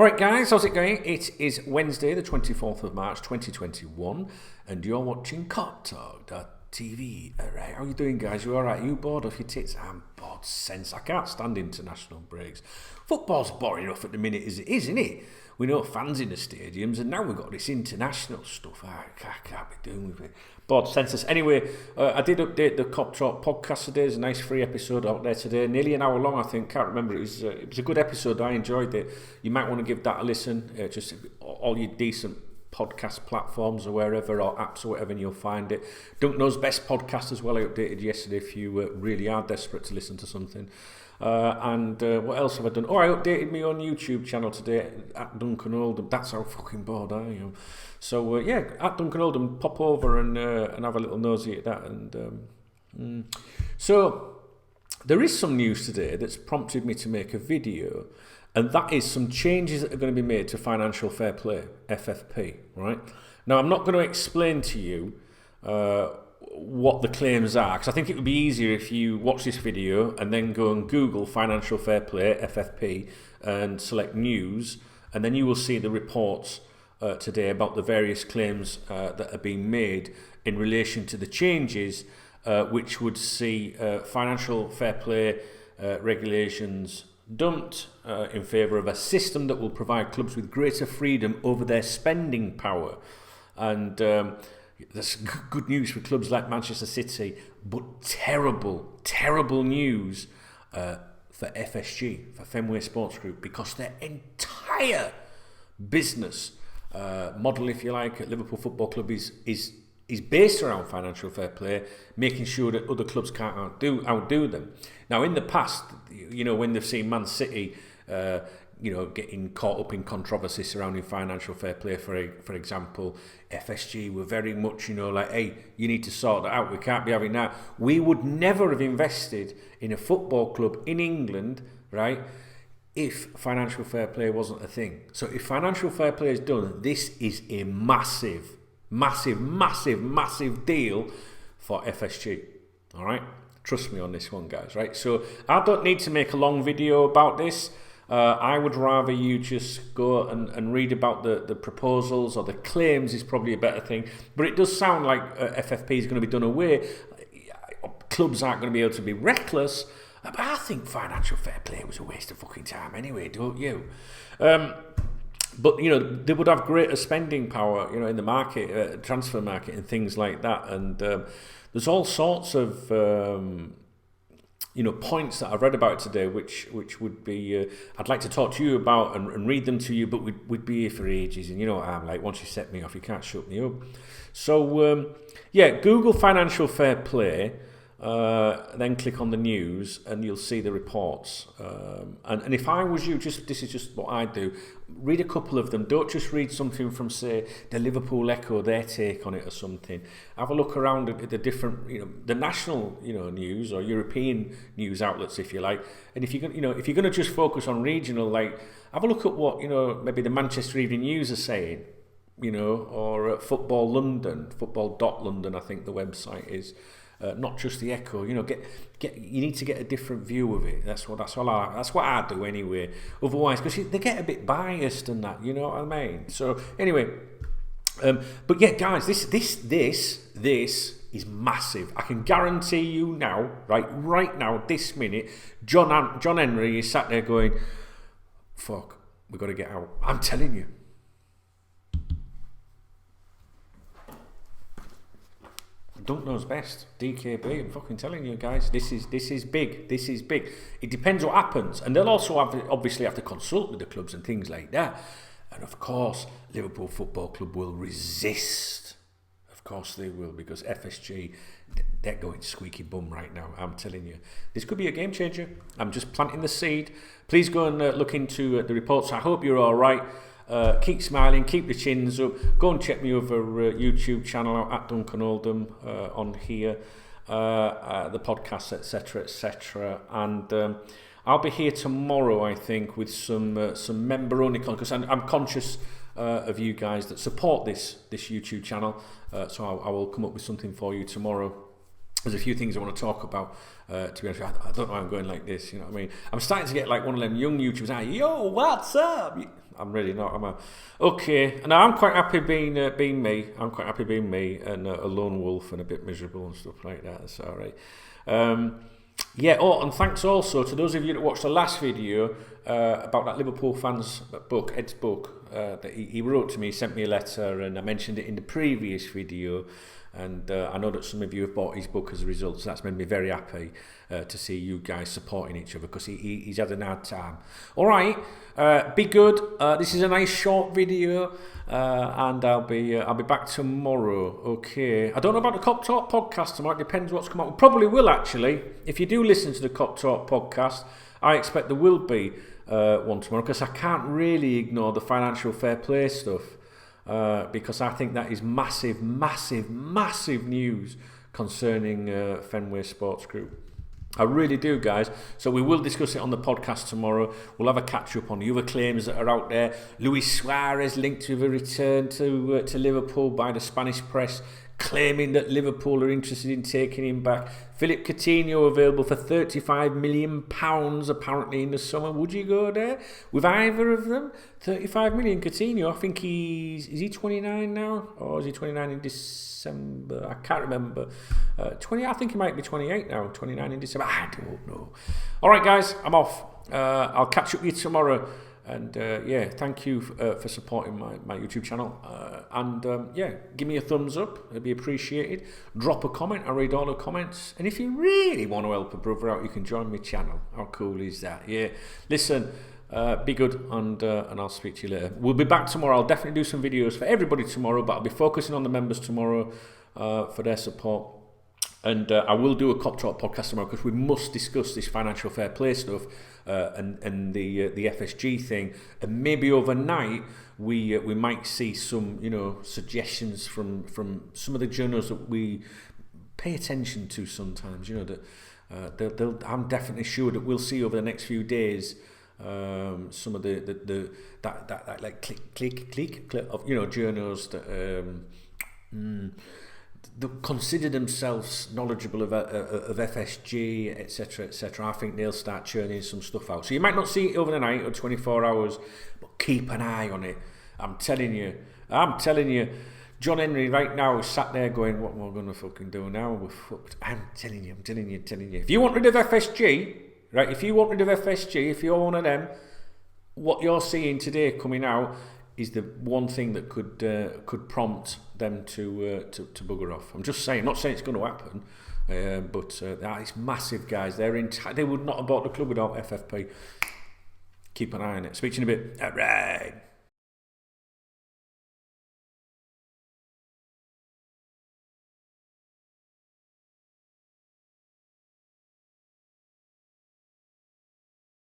Alright guys, how's it going? It is Wednesday the 24th of March 2021 and you're watching KopTalk.tv. Alright, how you doing guys? You alright? You bored off your tits? I'm bored sense. I can't stand international breaks. Football's boring enough at the minute as it is, isn't it? We know fans in the stadiums and now we've got this international stuff. I can't be doing with it. Bored senseless. Anyway, I did update the KopTalk podcast today. There's a nice free episode out there today. Nearly an hour long, I think. Can't remember. It was a good episode. I enjoyed it. You might want to give that a listen. Just all your decent podcast platforms or wherever, or apps or whatever, and you'll find it. Don't Know's best podcast as well. I updated yesterday if you really are desperate to listen to something. And what else have I done? Oh, I updated my own YouTube channel today at Duncan Oldham. That's how fucking bored I am. So yeah, at Duncan Oldham, pop over and have a little nosy at that. And so there is some news today that's prompted me to make a video, and that is some changes that are going to be made to Financial Fair Play, FFP. Right now, I'm not going to explain to you what the claims are, because I think it would be easier if you watch this video and then go and Google Financial Fair Play, FFP, and select news, and then you will see the reports today about the various claims that are being made in relation to the changes which would see financial fair play regulations dumped in favour of a system that will provide clubs with greater freedom over their spending power. And that's good news for clubs like Manchester City, but terrible news for FSG, for Fenway Sports Group, because their entire business model, if you like, at Liverpool Football Club is based around financial fair play, making sure that other clubs can't outdo them. Now, in the past, you know, when they've seen Man City, getting caught up in controversy surrounding financial fair play, for example, FSG were very much, like, hey, you need to sort that out. We can't be having that. We would never have invested in a football club in England, right, if financial fair play wasn't a thing. So if financial fair play is done, this is a massive deal for FSG. All right, trust me on this one, guys. Right, so I don't need to make a long video about this. I would rather you just go and read about the proposals, or the claims is probably a better thing. But it does sound like FFP is going to be done away. Clubs aren't going to be able to be reckless. But I think financial fair play was a waste of fucking time anyway, don't you? But, they would have greater spending power, in the market, transfer market and things like that. And there's all sorts of, points that I've read about today, which would be, I'd like to talk to you about and read them to you, but we'd be here for ages. And you know what I'm like, once you set me off, you can't shut me up. So, Google financial fair play. Then click on the news and you'll see the reports. And if I was you, this is just what I do. Read a couple of them. Don't just read something from, say, the Liverpool Echo, their take on it or something. Have a look around at the different, the national, news or European news outlets, if you like. And if you're going to just focus on regional, like, have a look at what, maybe the Manchester Evening News are saying, or Football London, football.london, I think the website is. Not just the Echo, you need to get a different view of it. That's what I do anyway. Otherwise, because they get a bit biased and that, you know what I mean. So anyway, but yeah, guys, this is massive. I can guarantee you now, right now, this minute, John Henry is sat there going, "Fuck, we got to get out." I'm telling you. Don't Know's best, DKB. I'm fucking telling you guys, this is big. This is big. It depends what happens, and they'll also obviously have to consult with the clubs and things like that. And of course, Liverpool Football Club will resist. Of course they will, because FSG, they're going squeaky bum right now. I'm telling you, this could be a game changer. I'm just planting the seed. Please go and look into the reports. I hope you're all right. Keep smiling, keep the chins up. Go and check me over YouTube channel out at Duncan Oldham on here, the podcast, etc. And I'll be here tomorrow, I think, with some member only content, because I'm conscious of you guys that support this YouTube channel. So I will come up with something for you tomorrow. There's a few things I want to talk about. To be honest, I don't know why I'm going like this. You know what I mean? I'm starting to get like one of them young YouTubers. Yo, what's up? I'm really not. Okay. And I'm quite happy being me. I'm quite happy being me and a lone wolf and a bit miserable and stuff like that. That's all right. Yeah. Oh, and thanks also to those of you that watched the last video about that Liverpool fans book, Ed's book, that he wrote to me. He sent me a letter, and I mentioned it in the previous video. And I know that some of you have bought his book as a result, so that's made me very happy to see you guys supporting each other, because he's had an hard time. All right, be good. This is a nice short video, and I'll be back tomorrow. Okay, I don't know about the KopTalk podcast tomorrow. It depends what's come out. We probably will actually. If you do listen to the KopTalk podcast, I expect there will be one tomorrow, because I can't really ignore the financial fair play stuff. Because I think that is massive news concerning Fenway Sports Group. I really do, guys. So we will discuss it on the podcast tomorrow. We'll have a catch up on the other claims that are out there. Luis Suarez linked with a return to Liverpool by the Spanish press, claiming that Liverpool are interested in taking him back. Philip Coutinho available for £35 million apparently in the summer. Would you go there with either of them? 35 million Coutinho. I think is he 29 now, or is he 29 in December? I can't remember. 20. I think he might be 28 now. 29 in December. I don't know. All right, guys, I'm off. I'll catch up with you tomorrow. And yeah, thank you for supporting my YouTube channel. Yeah, give me a thumbs up. It'd be appreciated. Drop a comment. I read all the comments. And if you really want to help a brother out, you can join my channel. How cool is that? Yeah. Listen, be good, and I'll speak to you later. We'll be back tomorrow. I'll definitely do some videos for everybody tomorrow, but I'll be focusing on the members tomorrow for their support. And I will do a KopTalk podcast tomorrow, because we must discuss this financial fair play stuff and the FSG thing. And maybe overnight we might see some suggestions from some of the journals that we pay attention to sometimes. That I'm definitely sure that we'll see over the next few days some of that like click of journals that. That consider themselves knowledgeable of FSG, etc., etc. I think they'll start churning some stuff out. So you might not see it over the night or 24 hours, but keep an eye on it. I'm telling you. John Henry right now is sat there going, what am I going to fucking do now? We're fucked. I'm telling you. If you want rid of FSG, right? If you want rid of FSG, if you're one of them, what you're seeing today coming out is the one thing that could prompt them to bugger off. I'm just saying, not saying it's going to happen, but it's massive, guys. They would not have bought the club without FFP. Keep an eye on it. Speak to you in a bit. All right.